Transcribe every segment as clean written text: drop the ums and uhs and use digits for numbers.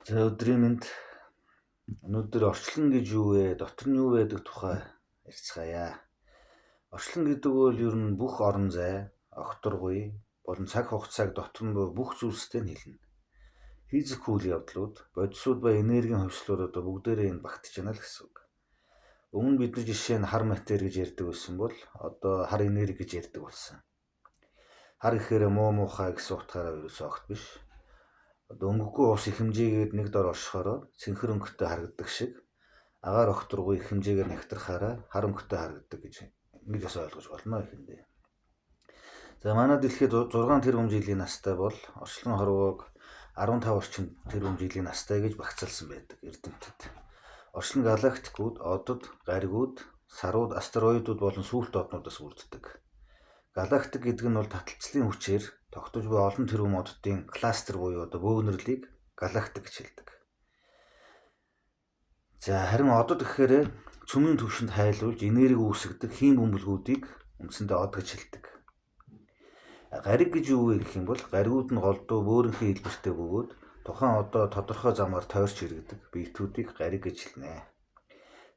За өдрийн мэнд өнөөдөр орчлон гэж юу вэ? Дотор нь юу байдаг тухай ярилцгаая. Орчлон гэдэг бол ер нь бүх орон зай, огторгуй болон цаг хугацааг дотор нь бүх зүйлстэй нь хэлнэ. Физик үйл явдлууд, бодисууд ба энергийн хувьслууд одоо бүгдээрээ энэ багтж байна л гэсэн үг. Өмнө бид нар жишээ нь хар матер гэж ярьдаг байсан бол одоо хар энерги гэж ярьдаг болсон. Хар гэхээр муу муухай гэсэн утгаараа ерөөсөө огт биш. Одоо өнгөгүй ус их хэмжээгээд нэг дор оршихороо цэнхэр өнгөтэй харагддаг шиг агаар огторгуй их хэмжээгээр нэгтрахаараа хар өнгөтэй харагддаг гэж ингэж бас ойлгож болно ихэндээ. За манай дэлхийд 6 тэрбум жилийн настай бол орчлон хорвоог 15 орчим тэрбум жилийн настай гэж багцаалсан байдаг эрдэмтэд. Орчлон галактикууд, одод, гаригууд, сарууд, астероидууд болон сүлт однуудаас бүрддэг. Галактик гэдэг нь бол таталцлын хүчээр тогтож буй олон тэрбум оддын кластер буюу одоо бөөгнөрлийг галактик гэж хэлдэг. За харин одод гэхээр цөмийн түвшинд хайлуулж энерги үүсгдэг хийм бөмбөлгүүдийг үндсэндээ од гэж хэлдэг. Гариг гэж юу вэ гэх юм бол гаригууд нь голдуу бөөрөнхий хэлбэртэй бөгөөд тухайн одоо тодорхой замаар тойрч иргэдэг биетүүдийг гариг гэж хэлнэ.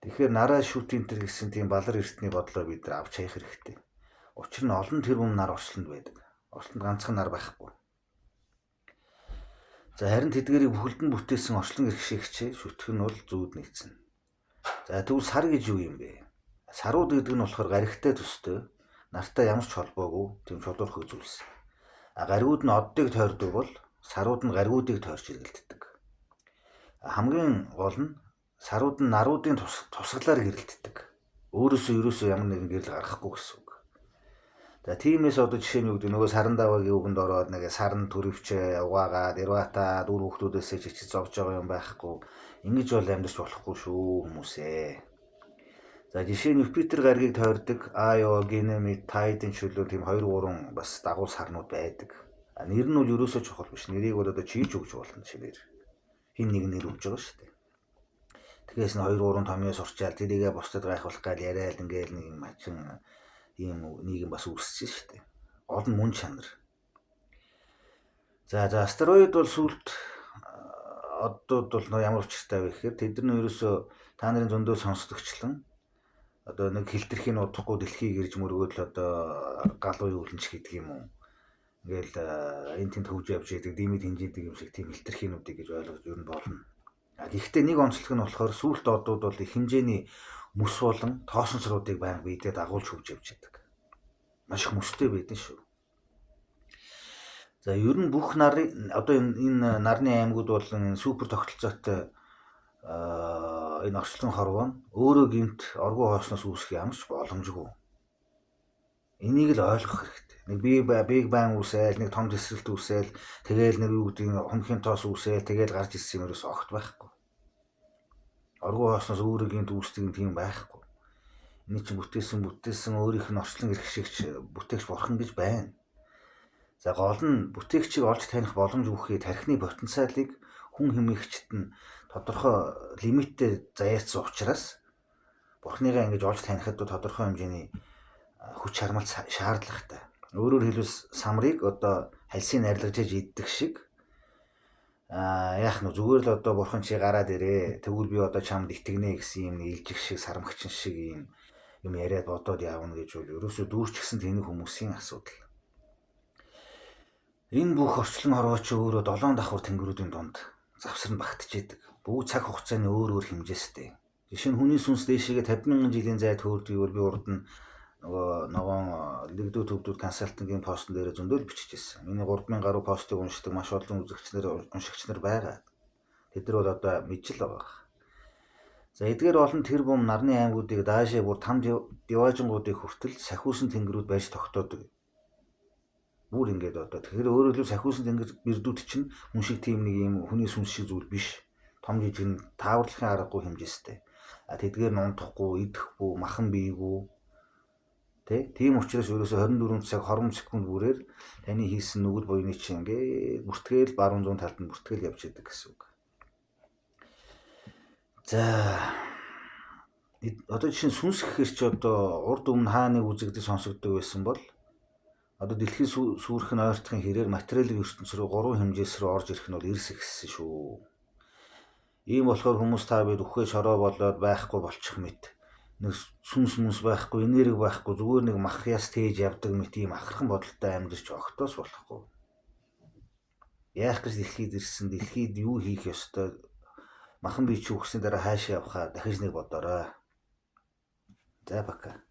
Тэгэхээр нараа шүт энтер гэсэн тийм балар эртний бодлоо бид нар авч хаях хэрэгтэй. Учир нь олон тэрбум нар орчлонд байдаг. Орчлонд ганцхан нар байхгүй. За харин тэдгээрийг бүхэлдэн бүтээсэн орчлон гэрхшээгчээ шүтгэх нь бол зүүд нэгдсэн. За тэгвэл сар гэж юу юм бэ? Сарууд гэдэг нь болохоор гаригтай төстэй, нартай ямар ч холбоогүй тийм шулуурхаг зүйлс. Гаригууд нь оддыг тойрдог бол сарууд нь гаригуудыг тойрч иргэлддэг. Хамгийн гол нь сарууд нь наруудын тусгалаар гэрэлтдэг. Өөрөөсөө ямар нэгэн гэрэл гаргахгүй гэсэн үг. За тиймээс одоо жишээ нь юу гэдэг нөгөө саран даваагийн үгэнд ороод нэг саран төрөвчээ угаагаад ирватаад үр хүүхдүүдээсээ чичиж зовж байгаа юм байхгүй. Ингэж бол амьдарч болохгүй шүү хүмүүсээ. За жишээ нь Юпитер гаригийг тойрдог Айо, Генемид, Тайдын чөлөө тийм 2-3 бас дагуу сарнууд байдаг. Нэр нь бол ерөөсөө чухал биш. Нэрийг бол одоо чийж өгч болно чимээр. Хин нэг нэр өгж байгаа шүү дээ. Тэгээс нь 2-3 томьёо сурчаал тэрийгээ бусдад гайхуулах гал яриад ингээл нэг юм ачин ийм нийгэм бас үүсчихсэн шүү дээ. Олон мөн чанар. За астероид бол сүлт оддууд бол ямар учиртай вэ гэхээр тэд нар ерөөсөө та нарын зөндөө сонсдогчлон одоо нэг хилтерхийн удахгүй дэлхийг ирж мөргөөд л одоо галуу юулч гэдэг юм уу. Ингээл энэ тэнд хөвж явж идэг димид хинжидэг юм шиг тийм хилтерхийнүүдийг гэж ойлгож юу болно. Гэхдээ нэг онцлог нь болохоор сүлт оддууд бол их хэмжээний мөс болон тоосонцруудыг байнга биедээ дагуулж хөвж явж идэг. Маш их мөстэй байдэн шүү. За ер нь бүх нарын одоо энэ нарны аймагуд болон супер тогтолцоотой энэ орчлон хорвоо нь өөрөө гинт оргуу хоосноос үүсэх ямар ч боломжгүй. Энийг л ойлгох хэрэгтэй. Нэг биг байн үүсээл, нэг том тэсрэлт үүсээл, тэгээл нэг юу гэдэг нь хонхийн тоос үүсээл, тэгээл гарч ирсэн юм ерөөс огт байхгүй. Оргуу хоосноос өөрөө гинт үүсдэг юм тийм байхгүй. Энэ чинь бүтээсэн өөрийнх нь орчлон гэрхшээгч бүтээгч бурхан гэж байна. За гол нь бүтээгчийг олж таних боломж бүхий тархины потенциалыг хүн хэмээгчт нь тодорхой лимиттэй заяатсан учраас бурханыгаа ингэж олж танихад тодорхой хэмжээний хүч хармалт шаардлагатай. Өөрөөр хэлбэл самрыг одоо хальсыг арилгаж иддэг шиг яах нь зүгээр л одоо бурхан чи гараад ирээ. Тэгвэл би одоо чамд итгэнэ гэсэн юм ээлжих шиг сарамгчин шиг юм яриад бодоод явна гэж бол ерөөсөө дүүрчгсэн тэнэг хүмүүсийн асуудал. Энэ бүх орчлон хорвооч өөрөө 7 давхар тэнгэрүүдийн донд завсар нь багтж идэг. Бүгд цаг хугацааны өөр хэмжээстэй. Жишээ нь хүний сүнс дээшээгээ 50,000 жилийн зай төөрдөг бол би урд нь ногоон лигдүү төвдүүд консалтингийн постн дээр зөндөл бичиж ирсэн. Миний 3,000 гаруй постыг уншдаг маш олон уншигч нар байгаа. Тэд нар бол одоо мэджил байгаа. За эдгээр олон тэрбум нарны аймагуудыг даашаа бүр 5 диважингуудыг хүртэл сахиусан тэнгэрүүд байж тогтоодог. Бүр ингээд одоо тэгэхээр өөрөөр хэлбэл сахиусан тэнгэр бэрдүүд чинь хүн шиг тийм нэг юм хүний сүнс шиг зүйл биш. Том жижиг нь тааварлахын аргагүй хэмжээстэй. Тэдгээр нь унтахгүй, идэхгүй, махан бийгүй. Тийм учраас ерөөсө 24 цаг хором секунд бүрээр таны хийсэн нүгэл буйны чинь ингээд бүртгээл баруун зүүн талд нь бүртгээл явж идэг гэсэн үг. За одоо жишээ нь сүнс гэхэр чи одоо урд өмнө хааныг үзэгдэж сонсогддог байсан бол одоо дэлхийн сүрхэн ойртохын хэрээр материалын ертөнц рүү 3 хэмжээс рүү орж ирэх нь бол эрс ихссэн шүү. Ийм болохоор хүмүүс та бид үхээ шороо болоод байхгүй болчих мэт. Нэг сүнс байхгүй, энерги байхгүй, зүгээр нэг махьяас тээж явдаг мэт ийм ахархан бодолтой амьдарч огтоос болохгүй. Яах гэж дэлхийд ирсэн, дэлхийд юу хийх ёстой, махан бие чи үхсний дараа хаашаа явахаа дахиж нэг бодоорой. За бака.